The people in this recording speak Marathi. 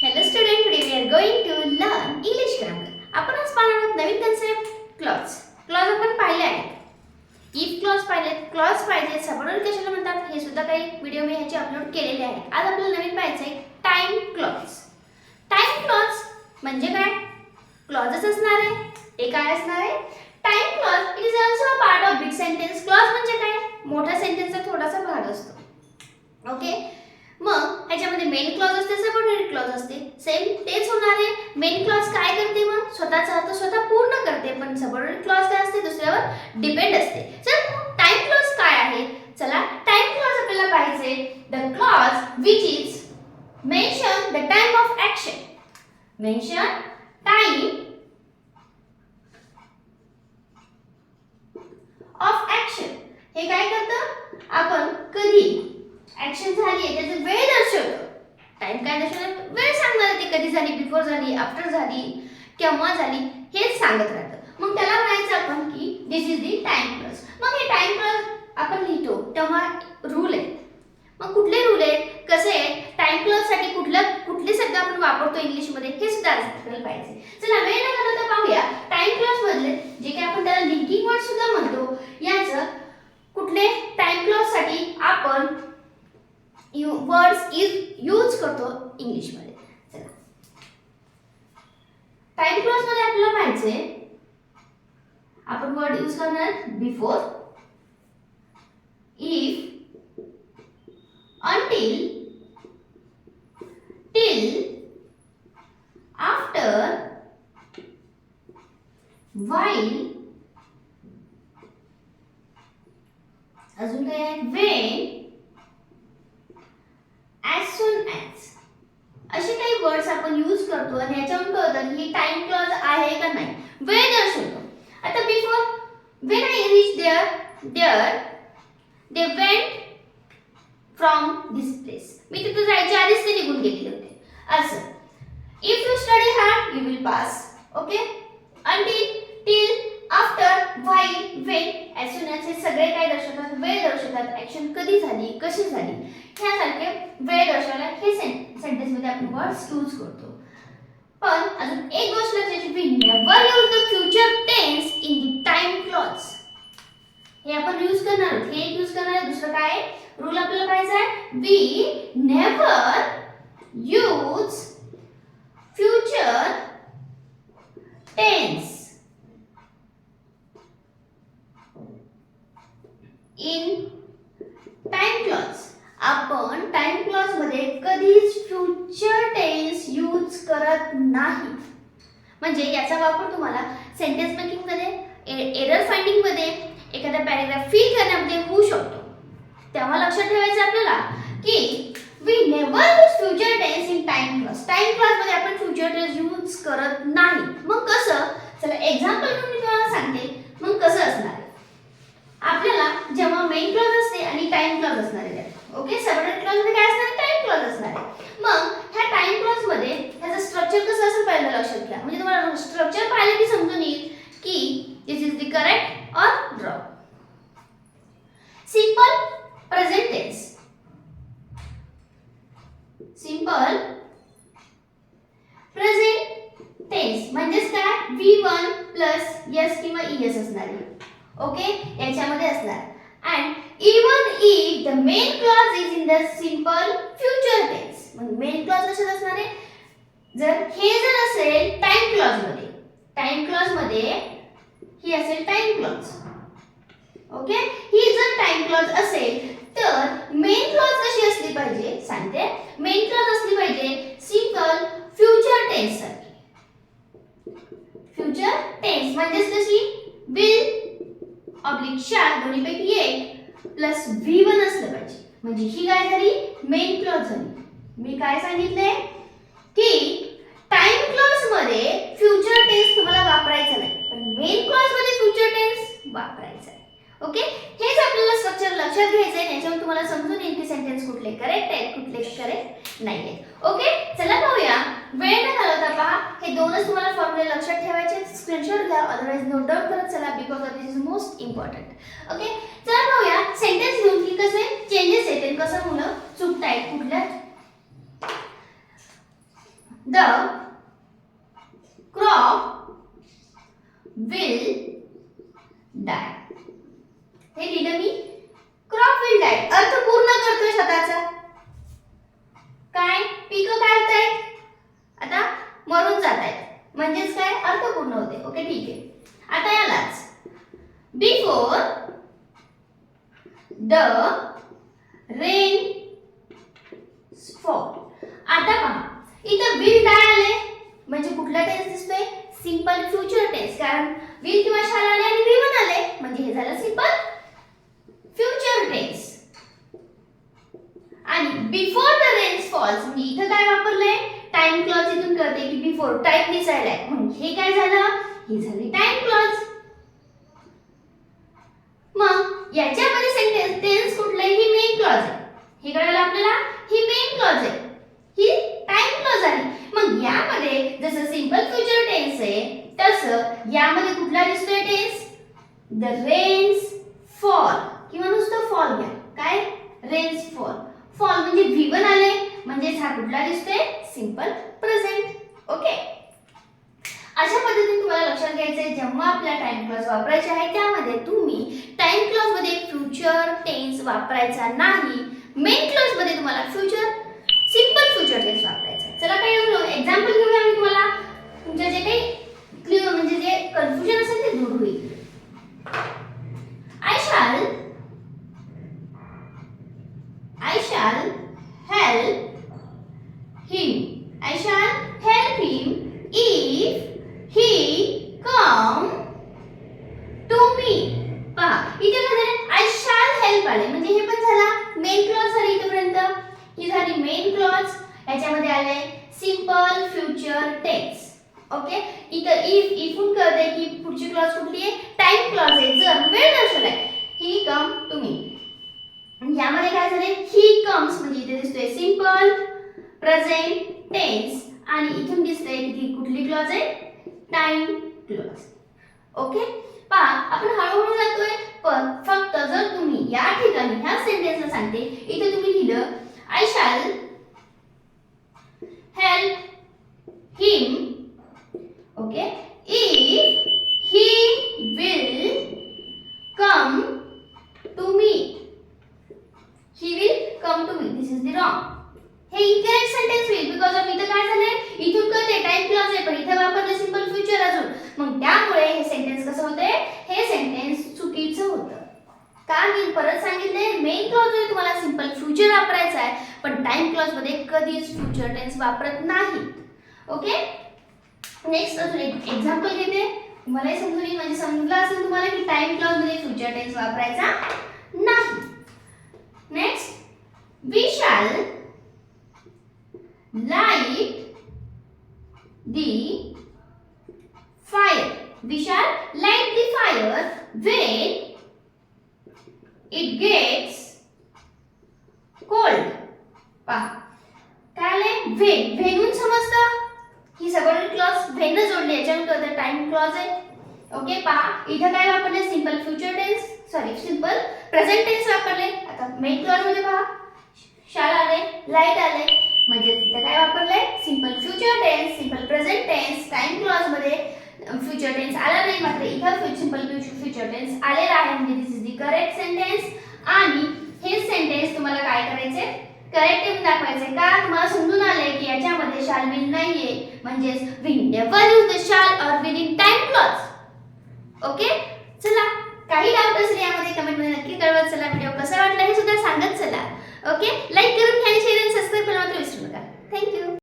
Hello student, today we are going to learn English grammar. आपण आज पाहणार आहोत नवीन कन्सेप्ट क्लॉज. क्लॉज आपण पाहिले आहेत. इफ क्लॉज पाहिले, क्लॉज पाहिजे, सबऑर्डिनेट कशाला म्हणतात हे सुद्धा काही व्हिडिओ मी ह्याचे अपलोड केलेले आहेत. आज आपल्याला नवीन पाहायचं आहे टाइम क्लॉज. टाइम क्लॉज म्हणजे काय? क्लॉजच असणार आहे. हे काय असणार आहे? Time clause it is also a part of big sentence. Clause म्हणजे काय? मोठ्या सेंटेन्सचा थोडासा भाग असतो. ओके, मग ह्याच्यामध्ये मेन क्लॉज असते, सबऑर्डिनेट क्लॉज असते. सेम तेच होणार आहे. मेन क्लॉज काय करते? मग स्वतःचा अर्थ स्वतः पूर्ण करते, पण सबऑर्डिनेट क्लॉज काय असते? दुसऱ्यावर डिपेंड असते. चल, टाइम क्लॉज काय आहे? चला, टाइम क्लॉज आपल्याला पाहिजे. The clause which is mention the time of action. Mention time of action. हे काय करतं? आपण कधी ऍक्शन झाली आहे त्याची वेळ दर्शवतो. टाइम काय दर्शवणार? वेळ सांगणार ते कधी झाली, बिफोर झाली, आफ्टर झाली, केव्हा झाली हेच सांगत राहतं. मग त्याला म्हणायचं आपण की this is the time clause. मग हे टाइम क्लॉज आपण लिहितो तेव्हा रूल आहे. मग कुठले रूल आहेत, कसे आहेत, टाइम क्लॉज साठी कुठले शब्द आपण वापरतो इंग्लिश मध्ये हे सुद्धा आपल्याला पाहिजे. चला, वेळ न घालवता पाहूया टाइम क्लॉज मधले जे काही आपण त्याला लिंकिंग वर्ड सुद्धा म्हणतो, याचं कुठले टाइम क्लॉज साठी आपण वर्ड्स यूज करतो इंग्लिश मध्ये. चला, टाइम क्लॉज मध्ये आपल्याला पाहिजे आपण वर्ड यूज करणार before, if, until, till, after, while, अजून काय आहे, when, as soon as. असे काही वर्ड्स आपण यूज करतो आणि याच्यावरून कळतं की टाइम क्लॉज आहे का नाही. वेळ दर्शवतो. आता before, when I reached there they went from this place. मी तिथे जायच्या आधीच ते निघून गेलेले होते. असं, if you study hard you will pass. Okay, until, till, after, while, when, as soon as हे सगळे काय दर्शवतात? वेळ दर्शवतात. ऍक्शन कधी झाली, कशी झाली ह्यासारखे वेळ दर्शवायला हे सेंटेन्स मध्ये आपण वर्ड्स यूज करतो. पण अजून एक गोष्ट लक्षात ठेवा, we never use the future tense in the time clause. हे आपण यूज करणार आहोत. हे यूज करणार आहे. दुसरं काय रूल आपल्याला पाहिजे आहे? we never use future tense in time clause. आपण टाइम क्लॉज मध्ये कधीच फ्युचर टेन्स यूज करत नाही. म्हणजे याचा वापर तुम्हाला सेंटेन्स मेकिंग मध्ये, एरर फाइंडिंग मध्ये, एखादा पॅराग्राफ फिल करण्यामध्ये होऊ शकतो. तेव्हा लक्षात ठेवायचं आपल्याला की we never use future tense in time clause. Time clause मध्ये आपण फ्युचर टेन्स यूज करत नाही. मग कसं? चला, एक्झाम्पल म्हणून मी तुम्हाला सांगते मग कसं असणार आहे. आपल्याला जेव्हा मेन क्लॉज असते आणि टाइम क्लॉज असणार आहे, ओके, सबऑर्डिनेट क्लॉज मध्ये काय असणार आहे? टाइम क्लॉज असणार आहे. मग ह्या टाइम क्लॉज मध्ये ह्याचं स्ट्रक्चर कसं असेल पहिलं लक्षात घ्या. म्हणजे तुम्हाला स्ट्रक्चर पाहिलं की समजून येईल की this is the correct or wrong. Simple present tense. Simple present tense म्हणजेच काय? V1 प्लस s किंवा es असणार आहे. ओके, याच्यामध्ये असणार. and even if the main clause is in the simple future tense. मग मेन क्लॉज कशात असणार आहे? जर असेल टाइम क्लॉज मध्ये, टाइम क्लॉज मध्ये ही असेल टाइम क्लॉज. ओके, ही जर टाइम क्लॉज असेल तर मेन क्लॉज कशी असली पाहिजे सांगते. मेन क्लॉज असली पाहिजे सिंपल फ्युचर टेन्स सारखी. फ्युचर टेन्स म्हणजेच कशी? will ऑब्लिक shall दोन्हीपैकी एक प्लस V1 असलं पाहिजे. म्हणजे ही काय झाली? मेन क्लॉज झाली. मी काय सांगितले की टाइम क्लॉज मध्ये फ्युचर टेन्स तुम्हाला वापरायचं नाही, पण मेन क्लॉज मध्ये फ्युचर टेन्स वापरायचं आहे. ओके, हेच आपल्याला स्ट्रक्चर लक्षात घ्यायचं आहे. याच्यावर तुम्हाला समजून येईल की सेंटेन्स कुठले करेक्ट आहेत, कुठले करेक्ट नाही आहेत. ओके, चला पाहूया. वेळ न घालवता पहा, हे दोनच तुम्हाला फॉर्म्युले लक्षात ठेवायचे. स्क्रीनशॉट घ्या, अदरवाइज नोट डाउन करत चला, because this is most important. Okay, चला पाहूया सेंटेन्स घेऊन की कसे चेंजेस येतील, कसं मुलं चुकतायत, कुठल्या द क्रॉप विल डाय. हे लिहिलं मी. क्रॉप विल डाय अर्थ पूर्ण करतोय स्वतःचा. काय पिकं काय होतायत आता मरून जात आहेत, म्हणजेच काय अर्थ पूर्ण होते. ओके ठीक आहे. आता यालाच बिफोर द रेन फॉल. आता पहा इथं विल डाय आले म्हणजे कुठला टेन्स दिसतोय सिंपल फ्युचर टेन्स, कारण विल किंवा शाल आले आणि V1 आले म्हणजे हे झालं सिंपल फ्युचर टेन्स. आणि बिफोर द रेन्स फॉल्स म्हणजे इथं काय वापरलंय टाइम क्लॉज. इथून कळते की बिफोर टाइम दिसायलाय म्हणजे हे काय झालं, ही झाली टाइम क्लॉज. मग याच्यामध्ये सेंटेन्स टेन्स कुठलं आहे, ही मेन क्लॉज आहे. हे कळलं आपल्याला, ही मेन क्लॉज आहे, ही टाइम क्लॉज आहे. मग यामध्ये जसं सिंपल फ्युचर टेन्स आहे तसं यामध्ये कुठला दिसतोय टेन्स, द रेन्स फॉल किंवा नुसतं फॉल घ्या. काय रेन्स फॉल. फॉल म्हणजे V1 आले म्हणजे हा कुठला दिसतोय सिंपल प्रेझेंट. ओके अशा पद्धतीने तुम्हाला लक्षात घ्यायचंय जेव्हा आपल्या टाइम क्लॉज वापरायचे आहे त्यामध्ये तुम्ही टाइम क्लॉज मध्ये फ्युचर टेन्स वापरायचा नाही. मेन क्लॉज मध्ये तुम्हाला सिंपल फ्युचर टेन्स वापरायचा. चला काही एक्झाम्पल घेऊया आणि तुम्हाला तुमच्या जे काही क्लिअर म्हणजे जे कन्फ्युजन असेल ते दूर होईल. I shall help him if he come to me. पहा इथे काय झाले I shall help आले म्हणजे हे पण झाला मेन क्लॉज झाली इथपर्यंत. ही झाली मेन क्लॉज. याच्यामध्ये आले सिंपल फ्युचर टेन्स. ओके इथं इफून कळते की पुढची क्लॉज कुठली आहे टाइम क्लॉज आहे. जर वेळ दर्शवलाय ही कम टू मी. यामध्ये काय झाले ही कम्स म्हणजे इथे दिसतोय सिंपल प्रेझेंट टेन्स आणि इथून दिसतंय की कुठली क्लॉज आहे टाइम क्लॉज. ओके पहा आपण हळूहळू जातोय पण फक्त जर तुम्ही या ठिकाणी ह्या सेंटेन्सला सांगते इथे तुम्ही लिहिलं I shall help him okay if he will come to me. He will come to me. This is the wrong. हे इनकरेक्ट सेंटेन्स होईल बिकॉज ऑफ इथं काय झालंय इथून कळते टाइम क्लॉज आहे पण इथे वापरले सिंपल फ्युचर अजून. मग त्यामुळे हे सेंटेन्स कसं होते हे सेंटेन्स चुकीचं होतं. का मी परत सांगितले मेन क्लॉज मध्ये तुम्हाला सिंपल फ्युचर वापरायचा आहे पण टाइम क्लॉज मध्ये कधीच फ्युचर टेन्स वापरत नाही. ओके नेक्स्ट अजून एक एक्झाम्पल घेते तुम्हाला समजून येईल म्हणजे समजलं असेल तुम्हाला की टाइम क्लॉज मध्ये फ्युचर टेन्स वापरायचा नाही. Next we shall light the fire. We shall light the fire when it gets cold. पहा काय आले व्हेनून समजतं ही सगळी क्लॉज व्हेन जोडली याच्यावर कळतं टाइम क्लॉज आहे. ओके पहा इथं काय वापरले simple future tense sorry simple present tense वापरले. आता मेन क्लॉज मध्ये पहा शाल आले लाईट आले म्हणजे इथं काय वापरलंय simple future tense simple present tense. Time clause मध्ये फ्युचर टेन्स आला नाही मात्र इथं सिंपल फ्युचर टेन्स आलेला आहे म्हणजे दिस इज द करेक्ट सेंटेन्स. आणि हे सेंटेन्स तुम्हाला काय करायचे करेक्ट येऊन दाखवायचे का तुम्हाला समजून आले की याच्यामध्ये शाल विल नाहीये म्हणजेच वी नेव्हर यूज द शाल और will in time clause. Okay चला काही डाऊट असेल यामध्ये कमेंट मध्ये नक्की कळवत चला. व्हिडिओ कसा वाटला हे सुद्धा सांगत चला. ओके लाईक करून घ्या आणि शेअर आणि सबस्क्राइब करायला मात्र विसरू नका. थँक्यू.